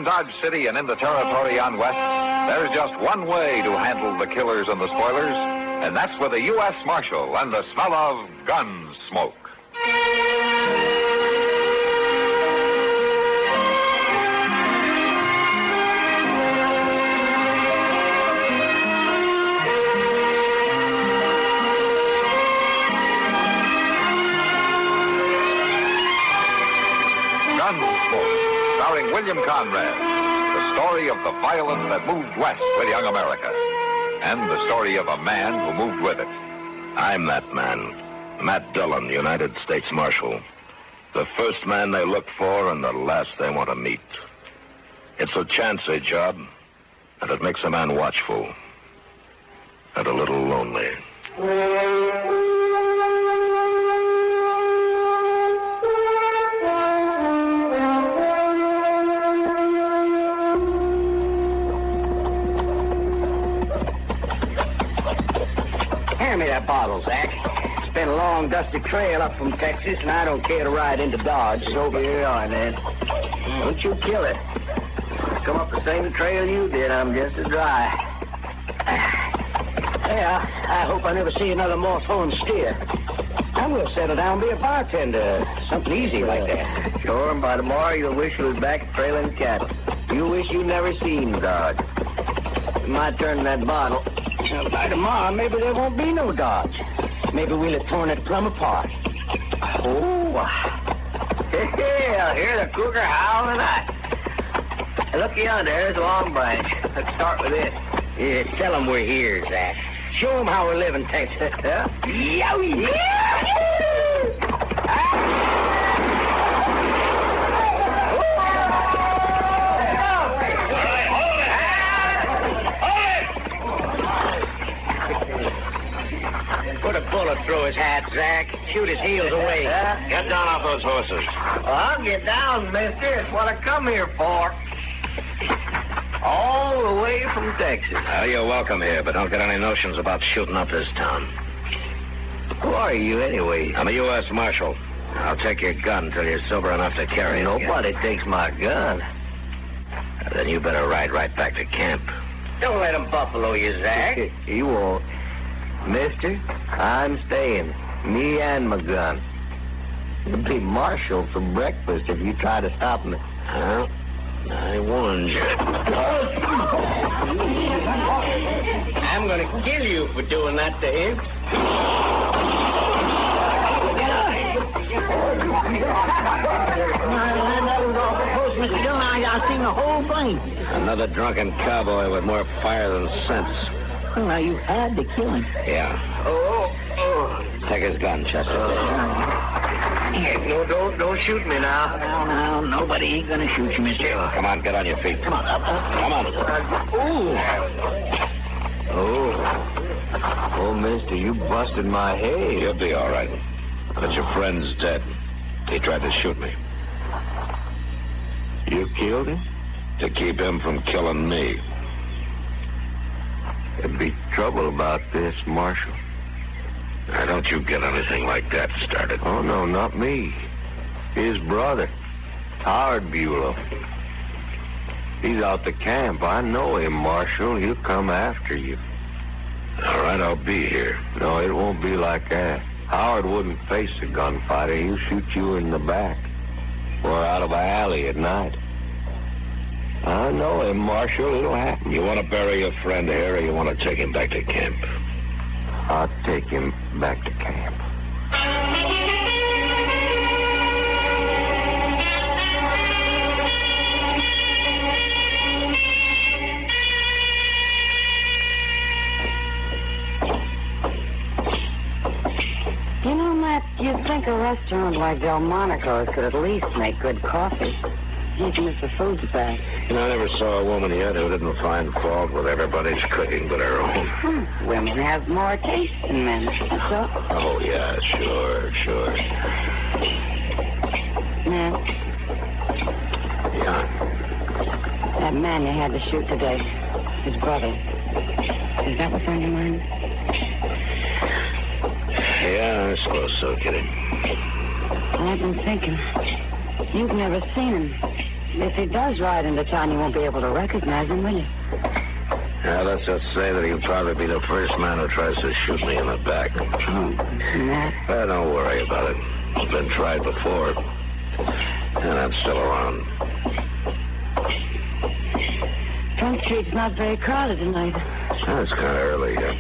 Dodge City and in the territory on west, there's just one way to handle the killers and the spoilers, and that's with a U.S. Marshal and the smell of gun smoke. Starring William Conrad, the story of the violence that moved west with young America, and the story of a man who moved with it. I'm that man, Matt Dillon, United States Marshal. The first man they look for and the last they want to meet. It's a chancy job, and it makes a man watchful and a little lonely. Hand me that bottle, Zach. It's been a long, dusty trail up from Texas, and I don't care to ride into Dodge. So here you are, Ned. Don't you kill it. Come up the same trail you did. I'm just as dry. Yeah, I hope I never see another moss-horn steer. I will settle down and be a bartender. Something easy like that. Sure, and by tomorrow you'll wish you was back trailing cattle. You wish you'd never seen Dodge. My turn in that bottle. Well, by tomorrow, maybe there won't be no Dodge. Maybe we'll have torn it plumb apart. Oh, hey, I'll hear the cougar howl tonight. Hey, look yonder, there's a long branch. Let's start with it. Yeah, tell them we're here, Zach. Show them how we're living, Texas. Huh? Yowie! Put a bullet through his hat, Zach. Shoot his heels away. Get down off those horses. Well, I'll get down, mister. It's what I come here for. All the way from Texas. Well, you're welcome here, but don't get any notions about shooting up this town. Who are you, anyway? I'm a U.S. Marshal. I'll take your gun until you're sober enough to carry it. Nobody takes my gun. Then you better ride right back to camp. Don't let him buffalo you, Zach. He won't. Mister, I'm staying. Me and my gun. You'll be Marshal for breakfast if you try to stop me. Well, I warned you. I'm going to kill you for doing that to him. I seen the whole thing. Another drunken cowboy with more fire than sense. Well, now, you had to kill him. Yeah. Oh. Take his gun, Chester. No, don't shoot me now. No, nobody ain't gonna shoot you, mister. Come on, get on your feet. Come on, up. Come on. Oh, mister, you busted my head. You'll be all right. But your friend's dead. He tried to shoot me. You killed him? To keep him from killing me. There'd be trouble about this, Marshal. Now, don't you get anything like that started. Oh, no, not me. His brother, Howard Bulow. He's out the camp. I know him, Marshal. He'll come after you. All right, I'll be here. No, it won't be like that. Howard wouldn't face a gunfighter. He'll shoot you in the back or out of an alley at night. I know him, Marshal. It'll happen. You want to bury your friend here, or you want to take him back to camp? I'll take him back to camp. You know, Matt, you'd think a restaurant like Delmonico's could at least make good coffee, even if the food's bad. You know, I never saw a woman yet who didn't find fault with everybody's cooking but her own. Women have more taste than men, that's all. Oh, yeah, sure. Matt, Yeah. that man you had to shoot today, his brother, is that what's on your mind? Yeah, I suppose so, Kitty. Well, I've been thinking. You've never seen him. If he does ride into town, you won't be able to recognize him, will you? Yeah, let's just say that he'll probably be the first man who tries to shoot me in the back. Oh, Matt. Don't worry about it. It's been tried before. And I'm still around. Front Street's not very crowded tonight. It's kind of early yet.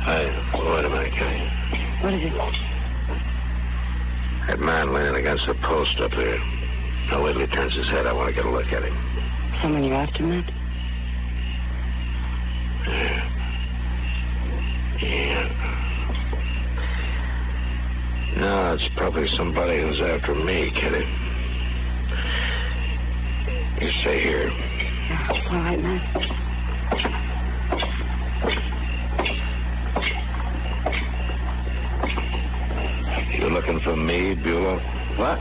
Hey, wait a minute, Kenny. What is it? That man leaning against the post up there. Now, wait till he turns his head. I want to get a look at him. Someone you're after, Matt? Yeah. No, it's probably somebody who's after me, Kitty. You stay here. Yeah, all right, Matt. You looking for me, Bulow? What?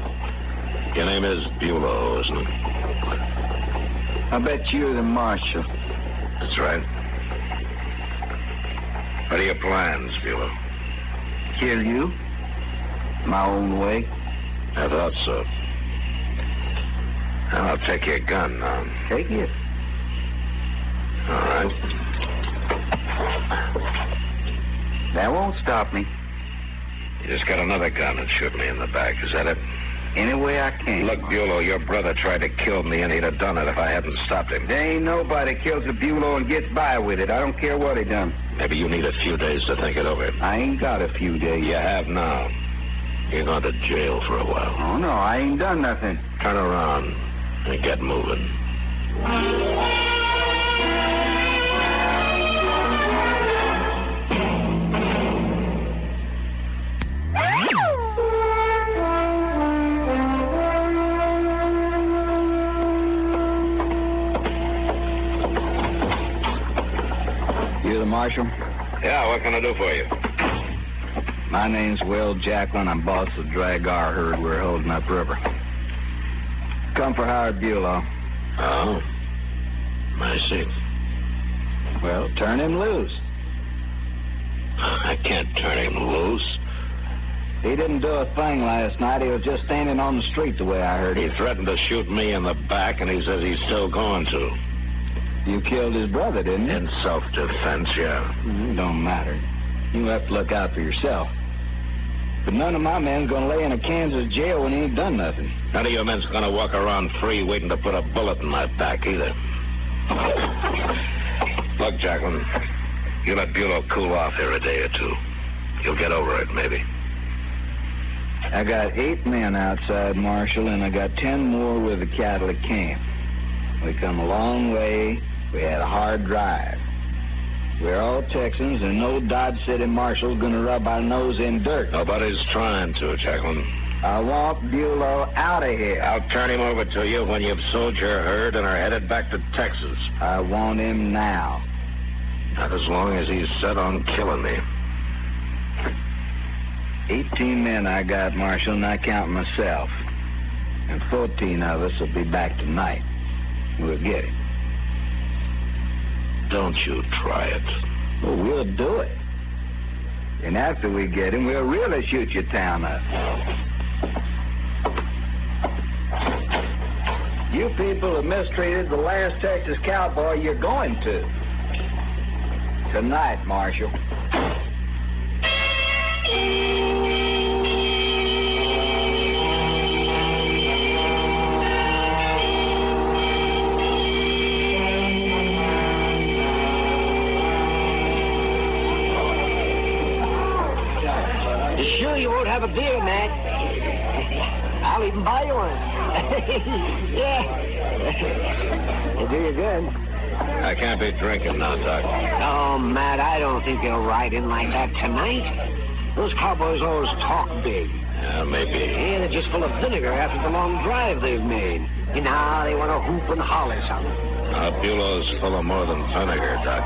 Your name is Bulow, isn't it? I bet you're the marshal. That's right. What are your plans, Bulow? Kill you? My own way? I thought so. Well, I'll take your gun now. Take it. All right. That won't stop me. You just got another gun and shoot me in the back. Is that it? Any way I can. Look, Bulow, your brother tried to kill me, and he'd have done it if I hadn't stopped him. There ain't nobody kills a Bulow and gets by with it. I don't care what he done. Maybe you need a few days to think it over. I ain't got a few days. You have now. You're going to jail for a while. Oh, no, I ain't done nothing. Turn around and get moving. You the marshal? Yeah, what can I do for you? My name's Will Jacklin. I'm boss of the drag our herd we're holding upriver. Come for Howard Bulow. Oh? I see. Well, turn him loose. I can't turn him loose. He didn't do a thing last night. He was just standing on the street the way I heard He him. threatened to shoot me in the back, and he says he's still going to. You killed his brother, didn't you? In self-defense, yeah. It don't matter. You have to look out for yourself. But none of my men's going to lay in a Kansas jail when he ain't done nothing. None of your men's going to walk around free waiting to put a bullet in my back either. Look, Jacqueline, you let Bulow cool off here a day or two. You'll get over it, maybe. I got 8 men outside, Marshal, and I got 10 more with the cattle at camp. We come a long way. We had a hard drive. We're all Texans, and no Dodge City marshal's going to rub our nose in dirt. Nobody's trying to, Jacqueline. I want Bulow out of here. I'll turn him over to you when you've sold your herd and are headed back to Texas. I want him now. Not as long as he's set on killing me. 18 men I got, Marshal, not counting myself. And 14 of us will be back tonight. We'll get him. Don't you try it. Well, we'll do it. And after we get him, we'll really shoot your town up. You people have mistreated the last Texas cowboy you're going to. Tonight, Marshal. You sure you won't have a beer, Matt? I'll even buy you one. Yeah. It'll do you good. I can't be drinking now, Doc. Oh, Matt, I don't think they'll ride in like that tonight. Those cowboys always talk big. Yeah, maybe. Yeah, they're just full of vinegar after the long drive they've made. And now they want to hoop and holler something. Bulow's full of more than vinegar, Doc.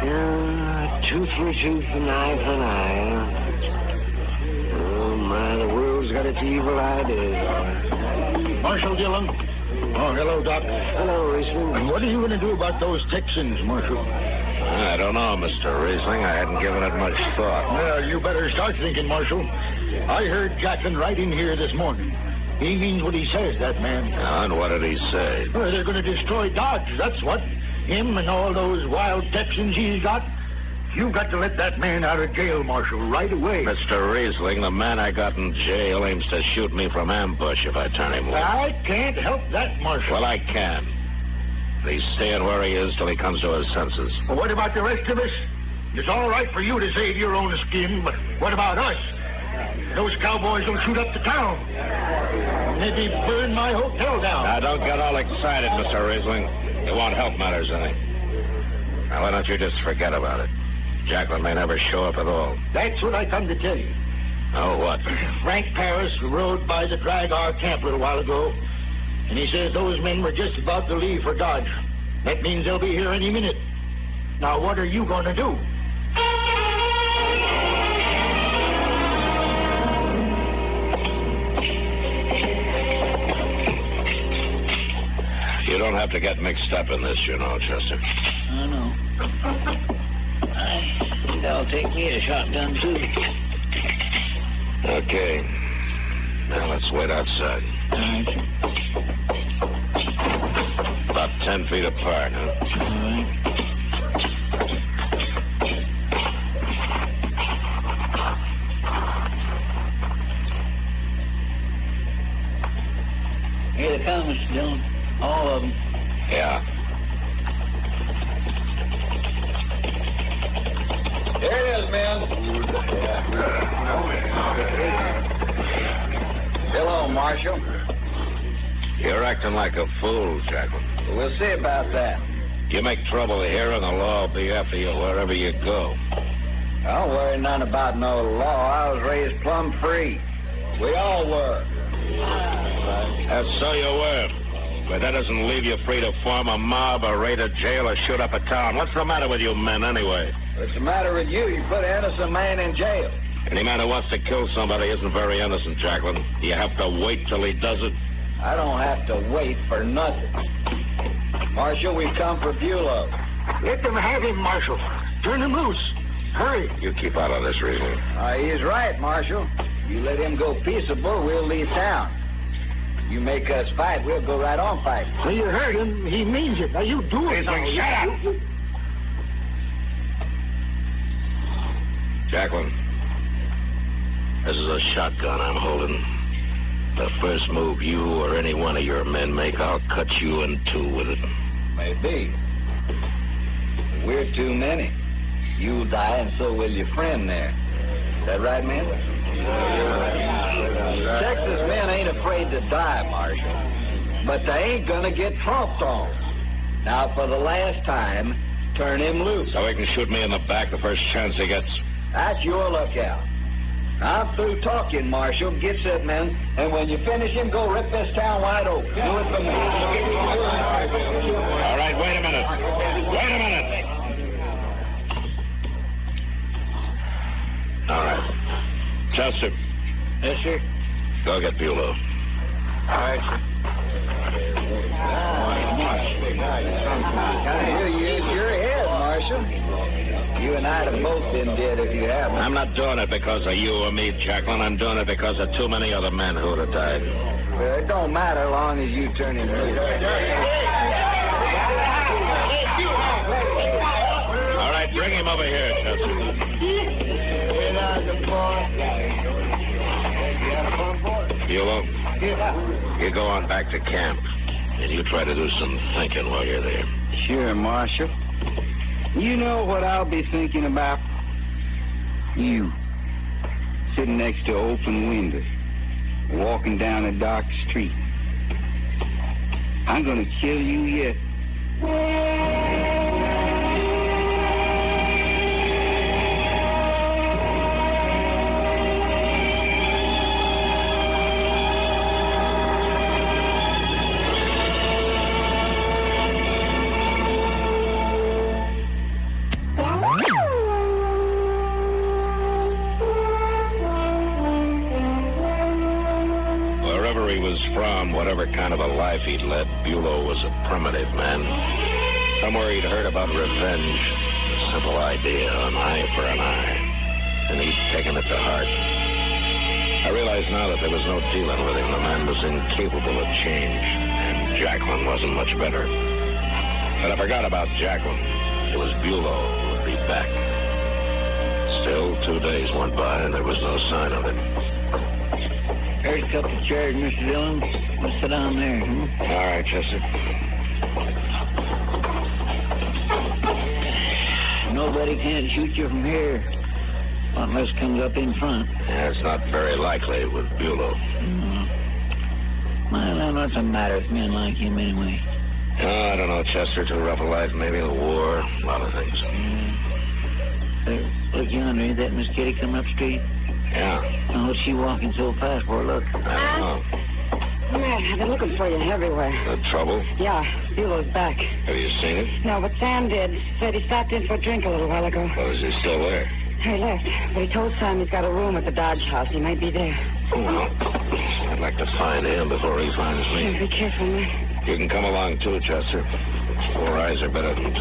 Yeah, tooth for tooth and eye for an eye. Oh, my, the world's got its evil ideas. Marshal Dillon. Oh, hello, Doc. Hello, Riesling. And what are you going to do about those Texans, Marshal? I don't know, Mr. Riesling. I hadn't given it much thought. Well, you better start thinking, Marshal. I heard Jackson right in here this morning. He means what he says, that man. And what did he say? Well, they're going to destroy Dodge, that's what. Him and all those wild Texans he's got. You've got to let that man out of jail, Marshal, right away. Mr. Riesling, the man I got in jail aims to shoot me from ambush if I turn him loose. I can't help that, Marshal. Well, I can. He's staying where he is till he comes to his senses. Well, what about the rest of us? It's all right for you to save your own skin, but what about us? Those cowboys will shoot up the town. Maybe burn my hotel down. Now, don't get all excited, Mr. Riesling. It won't help matters any. Now, why don't you just forget about it? Jacqueline may never show up at all. That's what I come to tell you. Oh, what? Frank Paris rode by the Drag-R camp a little while ago, and he says those men were just about to leave for Dodge. That means they'll be here any minute. Now, what are you going to do? You don't have to get mixed up in this, you know, Chester. I know. I think I'll take me a shotgun, too. Okay. Now, let's wait outside. All right. About 10 feet apart, huh? All right. Here they come, Mr. Dillon. All of them. Yeah. Here it is, men. Hello, Marshal. You're acting like a fool, Jacqueline. We'll see about that. You make trouble here, and the law will be after you wherever you go. Don't worry none about no law. I was raised plumb free. We all were. That's so you were. But that doesn't leave you free to form a mob or raid a jail or shoot up a town. What's the matter with you men, anyway? What's the matter with you? You put an innocent man in jail. Any man who wants to kill somebody isn't very innocent, Jacqueline. You have to wait till he does it. I don't have to wait for nothing. Marshal, we've come for Bulow. Let them have him, Marshal. Turn him loose. Hurry. You keep out of this, Riesling. He's right, Marshal. You let him go peaceable, we'll leave town. You make us fight, we'll go right on fighting. Well, you heard him. He means it. Now, you do it. Riesling, shut up. Jacqueline, this is a shotgun I'm holding. The first move you or any one of your men make, I'll cut you in two with it. Maybe. We're too many. You'll die, and so will your friend there. Is that right, man? Texas men ain't afraid to die, Marshal. But they ain't gonna get tromped on. Now, for the last time, turn him loose. So he can shoot me in the back the first chance he gets. That's your lookout. I'm through talking, Marshal. Get set, men. And when you finish him, go rip this town wide open. Do it for me. All right, wait a minute. Wait a minute. All right. Chester. Yes, sir. Go get Bulow. All right, sir. You're ahead, Marshal. You and I'd have both been dead if you hadn't. I'm not doing it because of you or me, Jacqueline. I'm doing it because of too many other men who would have died. Well, it don't matter as long as you turn him loose. All right, bring him over here, Chester. Bulow, you go on back to camp, and you try to do some thinking while you're there. Sure, Marshal. You know what I'll be thinking about? You, sitting next to open windows, walking down a dark street. I'm gonna kill you yet. Whatever kind of a life he'd led, Bulow was a primitive man. Somewhere he'd heard about revenge, a simple idea, an eye for an eye, and he'd taken it to heart. I realize now that there was no dealing with him. The man was incapable of change, and Jacqueline wasn't much better. But I forgot about Jacqueline. It was Bulow who would be back. Still, 2 days went by, and there was no sign of it. There's a couple of chairs, Mr. Dillon. We'll sit down there. All right, Chester. Nobody can shoot you from here unless it comes up in front. Yeah, it's not very likely with Bulow. Well, then what's the matter with men like him anyway? Oh, I don't know, Chester. Too rough a life, maybe the war, a lot of things. Look yonder, ain't that Miss Kitty coming up the street? Yeah. Oh, what's she walking so fast for? Look. I don't know. Matt, I've been looking for you everywhere. The trouble? Yeah, Bulow's back. Have you seen him? No, but Sam did. Said he stopped in for a drink a little while ago. Well, is he still there? He left, but he told Sam he's got a room at the Dodge House. He might be there. Well, I'd like to find him before he finds me. Be careful, Matt. You can come along, too, Chester. 4 eyes are better than 2.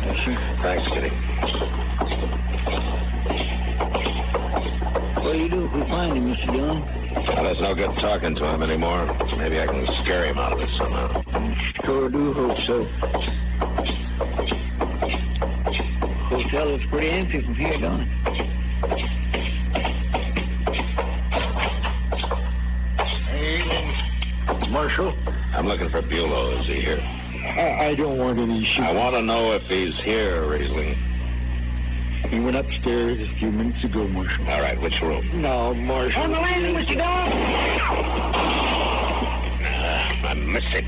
Yes, sir. Thanks, Kitty. What'll you do if we find him, Mr. Dillon? Well, there's no good talking to him anymore. Maybe I can scare him out of it somehow. Sure do hope so. Hotel looks pretty empty from here, don't it? Evening, Marshal. I'm looking for Bulow. Is he here? I don't want any shooting. I want to know if he's here, Riesling. He went upstairs a few minutes ago, Marshal. All right, which room? No, Marshal. On the landing, Mr. Dillon! I missed it.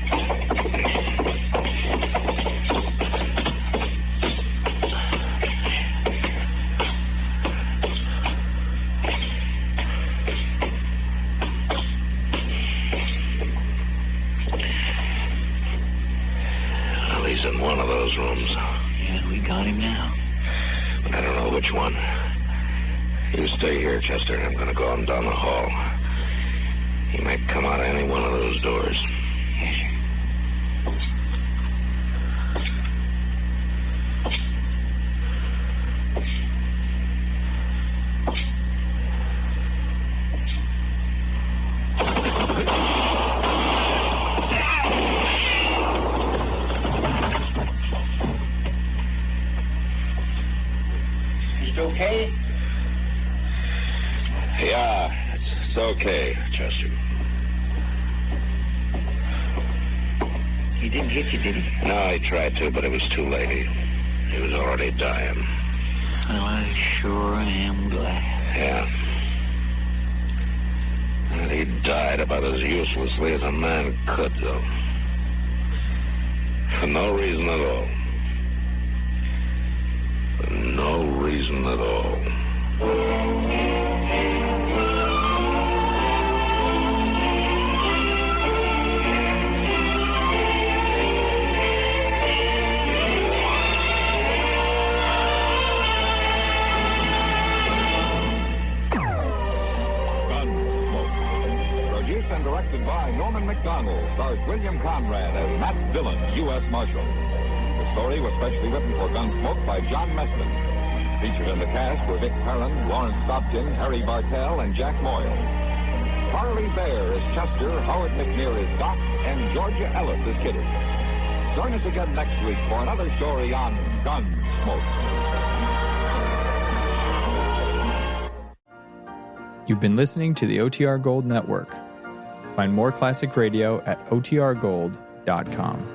Well, he's in one of those rooms. Yeah, we got him now. But I don't know which one. You stay here, Chester. I'm going to go on down the hall. He might come out of any one of those doors. Yes, sir. Is it okay? Yeah, it's okay, Chester. He didn't hit you, did he? No, he tried to, but it was too late. He was already dying. Well, I sure am glad. Yeah. And he died about as uselessly as a man could, though. For no reason at all. For no reason at all. Produced and directed by Norman McDonald, stars William Conrad as Matt Dillon, U.S. Marshal. The story was specially written for Gunsmoke by John Meston. Featured in the cast were Vic Perrin, Lawrence Dobkin, Harry Bartell, and Jack Moyle. Harley Bear is Chester, Howard McNear is Doc, and Georgia Ellis is Kitty. Join us again next week for another story on Gunsmoke. You've been listening to the OTR Gold Network. Find more classic radio at otrgold.com.